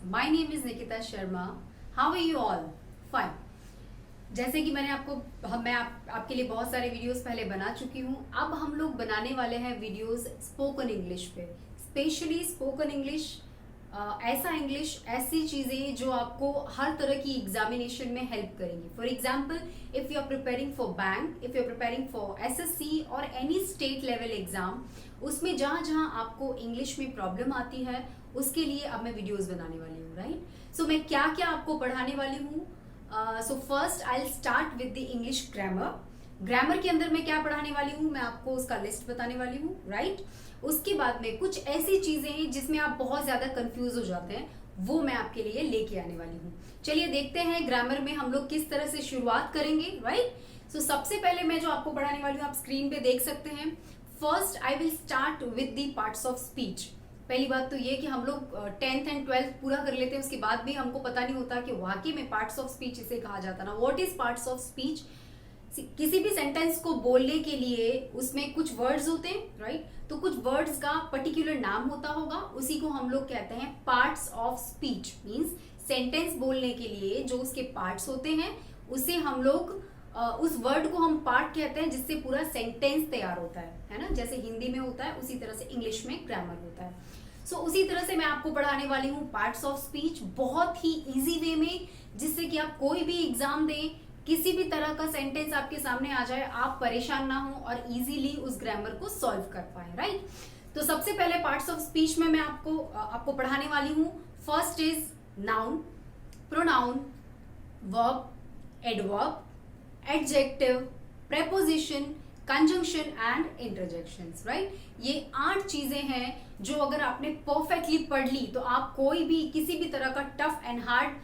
My name is Nikita Sharma. How are you all? Fine. जैसे कि मैं आपके लिए बहुत सारे वीडियोस पहले बना चुकी हूँ। अब हम लोग बनाने वाले हैं वीडियोस स्पोकन इंग्लिश पे, स्पेशली स्पोकन इंग्लिश। ऐसा इंग्लिश, ऐसी चीजें जो आपको हर तरह की एग्जामिनेशन में हेल्प करेंगी। For example, if you are preparing for bank, if you are preparing for SSC और एनी स्टेट लेवल एग्जाम, उसमें जहां जहां आपको इंग्लिश में प्रॉब्लम आती है उसके लिए अब मैं वीडियोस बनाने वाली हूँ। राइट, सो मैं क्या क्या आपको पढ़ाने वाली हूँ। So first I will start with the English grammar. Grammar के अंदर मैं क्या पढ़ाने वाली हूँ, मैं आपको उसका लिस्ट बताने वाली हूँ। राइट, उसके बाद में कुछ ऐसी चीजें हैं जिसमें आप बहुत ज्यादा कंफ्यूज हो जाते हैं, वो मैं आपके लिए लेके आने वाली हूँ। चलिए देखते हैं ग्रामर में हम लोग किस तरह से शुरुआत करेंगे। राइट, सो सबसे पहले मैं जो आपको पढ़ाने वाली हूँ आप स्क्रीन पे देख सकते हैं। First I will start with the parts of speech. पहली बात तो ये कि हम लोग 10th एंड 12th पूरा कर लेते हैं, उसके बाद भी हमको पता नहीं होता कि वाकई में पार्ट्स ऑफ स्पीच इसे कहा जाता ना। What is parts of speech? किसी भी सेंटेंस को बोलने के लिए उसमें कुछ वर्ड्स होते हैं। राइट, तो कुछ वर्ड्स का पर्टिकुलर नाम होता होगा, उसी को हम लोग कहते हैं parts of speech. Means sentence बोलने के लिए जो उसके पार्ट्स होते हैं उसे हम लोग उस वर्ड को हम पार्ट कहते हैं जिससे पूरा सेंटेंस तैयार होता है ना। जैसे हिंदी में होता है उसी तरह से इंग्लिश में ग्रामर होता है। सो उसी तरह से मैं आपको पढ़ाने वाली हूँ पार्ट्स ऑफ स्पीच, बहुत ही इजी वे में, जिससे कि आप कोई भी एग्जाम दें, किसी भी तरह का सेंटेंस आपके सामने आ जाए, आप परेशान ना हो और इजीली उस ग्रामर को सॉल्व कर पाए। राइट, तो सबसे पहले पार्ट्स ऑफ स्पीच में मैं आपको पढ़ाने वाली हूँ। First is noun, pronoun, verb, adverb, adjective, preposition, conjunction and interjections। Right, ये 8 चीजें हैं जो अगर आपने परफेक्टली पढ़ ली तो आप कोई भी किसी भी तरह का टफ एंड हार्ड,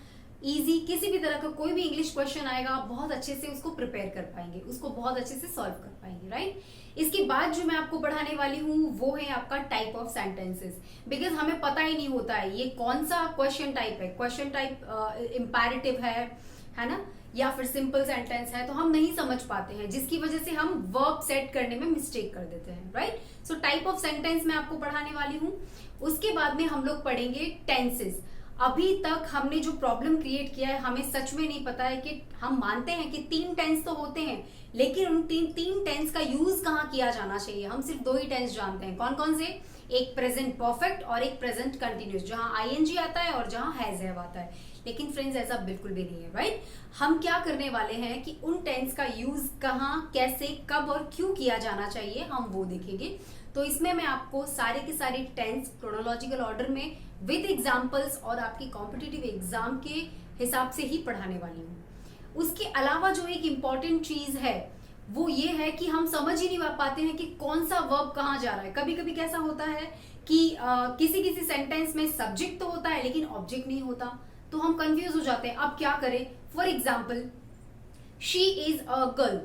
इजी, किसी भी तरह का कोई भी इंग्लिश क्वेश्चन आएगा आप बहुत अच्छे से उसको प्रिपेयर कर पाएंगे, उसको बहुत अच्छे से सॉल्व कर पाएंगे। राइट, इसके बाद जो मैं आपको पढ़ाने वाली हूँ वो है आपका टाइप ऑफ सेंटेंसेस। बिकॉज हमें पता ही नहीं होता है ये कौन सा क्वेश्चन टाइप है। क्वेश्चन टाइप इंपैरेटिव है ना, या फिर सिंपल सेंटेंस है, तो हम नहीं समझ पाते हैं, जिसकी वजह से हम वर्ब सेट करने में मिस्टेक कर देते हैं। Right, so type of sentence मैं आपको पढ़ाने वाली हूँ। उसके बाद में हम लोग पढ़ेंगे टेंसेस। अभी तक हमने जो प्रॉब्लम क्रिएट किया है, हमें सच में नहीं पता है कि हम मानते हैं कि 3 टेंस तो होते हैं, लेकिन उन तीन टेंस का यूज कहाँ किया जाना चाहिए। हम सिर्फ 2 ही टेंस जानते हैं। कौन कौन से? एक प्रेजेंट परफेक्ट और एक प्रेजेंट कंटिन्यूस, जहां आईएनजी आता है और जहां हैज हैव आता है। लेकिन फ्रेंड्स ऐसा बिल्कुल भी नहीं है। राइट, हम क्या करने वाले हैं कि उन टेंस का यूज कहाँ, कैसे, कब और क्यों किया जाना चाहिए, हम वो देखेंगे। तो इसमें मैं आपको सारे के सारे टेंस क्रोनोलॉजिकल ऑर्डर में विद एग्जाम्पल्स और आपकी कॉम्पिटिटिव एग्जाम के हिसाब से ही पढ़ाने वाली हूँ। उसके अलावा जो एक इम्पॉर्टेंट चीज है वो ये है कि हम समझ ही नहीं पाते हैं कि कौन सा वर्ब कहाँ जा रहा है। कभी कभी कैसा होता है कि किसी किसी सेंटेंस में सब्जेक्ट तो होता है लेकिन ऑब्जेक्ट नहीं होता, तो हम कंफ्यूज हो जाते हैं। अब क्या करें? For example, she is a girl.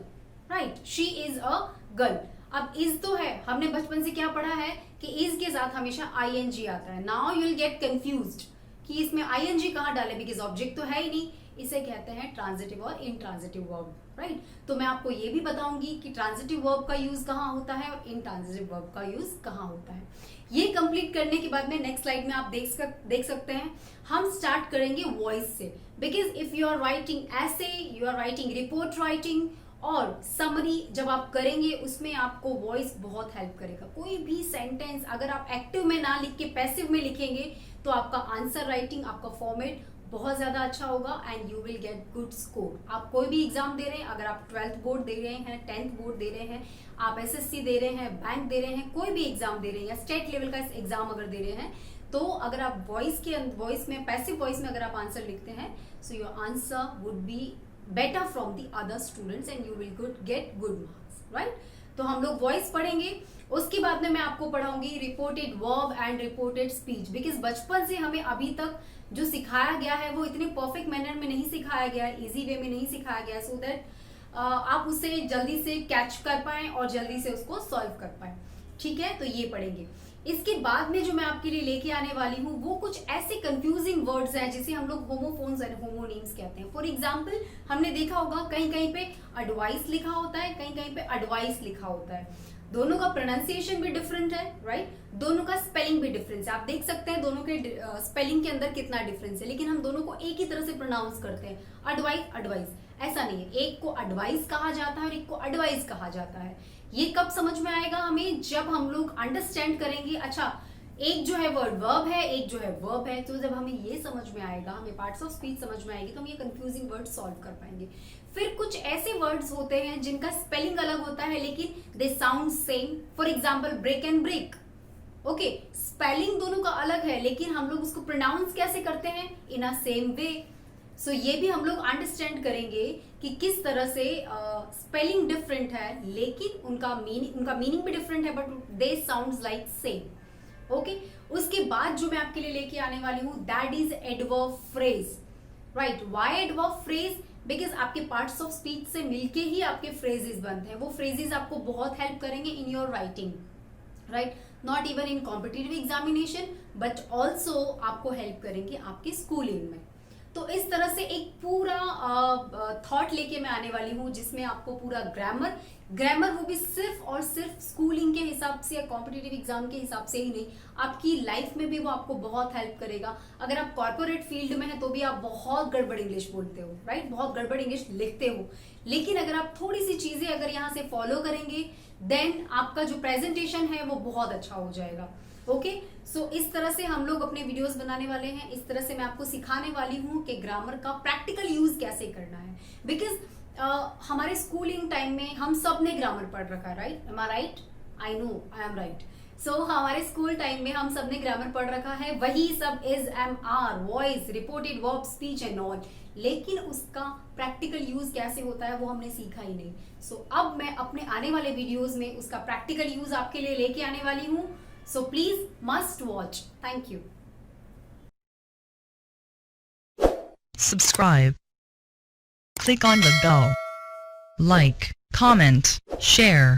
Right, she is a girl. अब इज तो है, हमने बचपन से क्या पढ़ा है कि इज के साथ हमेशा आईएनजी आता है। Now you will get confused कि इसमें आईएनजी कहाँ डाले, बिकॉज ऑब्जेक्ट तो है ही नहीं। इसे कहते हैं ट्रांजिटिव और इनट्रांजिटिव वर्ब। राइट, तो मैं आपको ये भी बताऊंगी कि ट्रांजिटिव वर्ब का यूज कहाँ होता है और इनट्रांजिटिव वर्ब का यूज कहाँ होता है। ये कंप्लीट करने के बाद में नेक्स्ट स्लाइड में आप देख सकते हैं हम स्टार्ट करेंगे वॉइस से। Because if you are writing ऐसे, you are writing report writing और समरी जब आप करेंगे उसमें आपको वॉइस बहुत हेल्प करेगा। कोई भी सेंटेंस अगर आप एक्टिव में ना लिख के पैसिव में लिखेंगे तो आपका आंसर राइटिंग, आपका फॉर्मेट बहुत ज्यादा अच्छा होगा and you will get good score. आप कोई भी एग्जाम दे रहे हैं, अगर आप 12th बोर्ड दे रहे हैं, 10th बोर्ड दे रहे हैं, आप एसएससी दे रहे हैं, बैंक दे रहे हैं, कोई भी एग्जाम दे रहे हैं या स्टेट लेवल का एग्जाम अगर दे रहे हैं, तो अगर आप वॉइस में, पैसिव वॉइस में अगर आप आंसर लिखते हैं, so your answer would be better from the other students and you will get good marks. Right, तो हम लोग वॉइस पढ़ेंगे। उसके बाद में मैं आपको पढ़ाऊंगी reported verb and reported speech. Because बचपन से हमें अभी तक जो सिखाया गया है वो इतने परफेक्ट मैनर में नहीं सिखाया गया है, इजी वे में नहीं सिखाया गया, सो दैट आप उसे जल्दी से कैच कर पाए और जल्दी से उसको सॉल्व कर पाए। ठीक है, तो ये पढ़ेंगे। इसके बाद में जो मैं आपके लिए लेके आने वाली हूँ वो कुछ ऐसे कंफ्यूजिंग वर्ड्स हैं जिसे हम लोग होमोफोन्स एंड होमोनिम्स कहते हैं। फॉर एग्जाम्पल, हमने देखा होगा कहीं कहीं पे एडवाइस लिखा होता है, कहीं कहीं पे एडवाइस लिखा होता है। दोनों का प्रोनाउंसिएशन भी डिफरेंट है, राइट? दोनों का स्पेलिंग भी डिफरेंस है। आप देख सकते हैं दोनों के स्पेलिंग के अंदर कितना डिफरेंस है, लेकिन हम दोनों को एक ही तरह से प्रोनाउंस करते हैं, एडवाइस एडवाइस। ऐसा नहीं है, एक को एडवाइस कहा जाता है और एक को एडवाइस कहा जाता है। ये कब समझ में आएगा हमें? जब हम लोग अंडरस्टैंड करेंगे, अच्छा एक जो है वर्ड वर्ब है, एक जो है वर्ब है। तो जब हमें ये समझ में आएगा, हमें पार्ट्स ऑफ स्पीच समझ में आएगी, तो हम ये कंफ्यूजिंग वर्ड सॉल्व कर पाएंगे। फिर कुछ ऐसे वर्ड्स होते हैं जिनका स्पेलिंग अलग होता है लेकिन they sound same. For example break and brake, okay, spelling दोनों का अलग है लेकिन हम लोग उसको प्रोनाउंस कैसे करते हैं? इन अ सेम वे। सो ये भी हम लोग अंडरस्टैंड करेंगे कि किस तरह से स्पेलिंग डिफरेंट है लेकिन उनका मीनिंग भी डिफरेंट है, but they sounds like same. Okay, उसके बाद जो मैं आपके लिए लेके आने वाली हूं, that is adverb phrase, right? Why adverb phrase? Because आपके पार्ट्स ऑफ स्पीच से मिलके ही आपके फ्रेजेस बनते हैं। वो फ्रेजेस आपको बहुत हेल्प करेंगे in your writing, right? Not even in competitive examination but also आपको हेल्प करेंगे आपके स्कूलिंग में। तो इस तरह से एक पूरा थॉट लेके मैं आने वाली हूँ जिसमें आपको पूरा ग्रामर वो भी सिर्फ और सिर्फ स्कूलिंग के हिसाब से या कॉम्पिटिटिव एग्जाम के हिसाब से ही नहीं, आपकी लाइफ में भी वो आपको बहुत हेल्प करेगा। अगर आप कॉर्पोरेट फील्ड में हैं तो भी आप बहुत गड़बड़ इंग्लिश बोलते हो, राइट? बहुत गड़बड़ इंग्लिश लिखते हो, लेकिन अगर आप थोड़ी सी चीजें अगर यहाँ से फॉलो करेंगे देन आपका जो प्रेजेंटेशन है वो बहुत अच्छा हो जाएगा। ओके, सो इस तरह से हम लोग अपने वीडियोस बनाने वाले हैं। इस तरह से मैं आपको सिखाने वाली हूँ कि ग्रामर का प्रैक्टिकल यूज कैसे करना है। बिकॉज हमारे स्कूलिंग टाइम में हम सब ने ग्रामर पढ़ रखा है, right? Am I right? I know I am right. So हमारे स्कूल टाइम में हम सब ने ग्रामर पढ़ रखा है, वही सब is, am, are, voice, reported verb, speech and all, लेकिन उसका प्रैक्टिकल यूज कैसे होता है वो हमने सीखा ही नहीं। सो अब मैं अपने आने वाले वीडियोज में उसका प्रैक्टिकल यूज आपके लिए लेके आने वाली हूँ। So please must watch. Thank you. Subscribe. Click on the bell. Like, comment, share.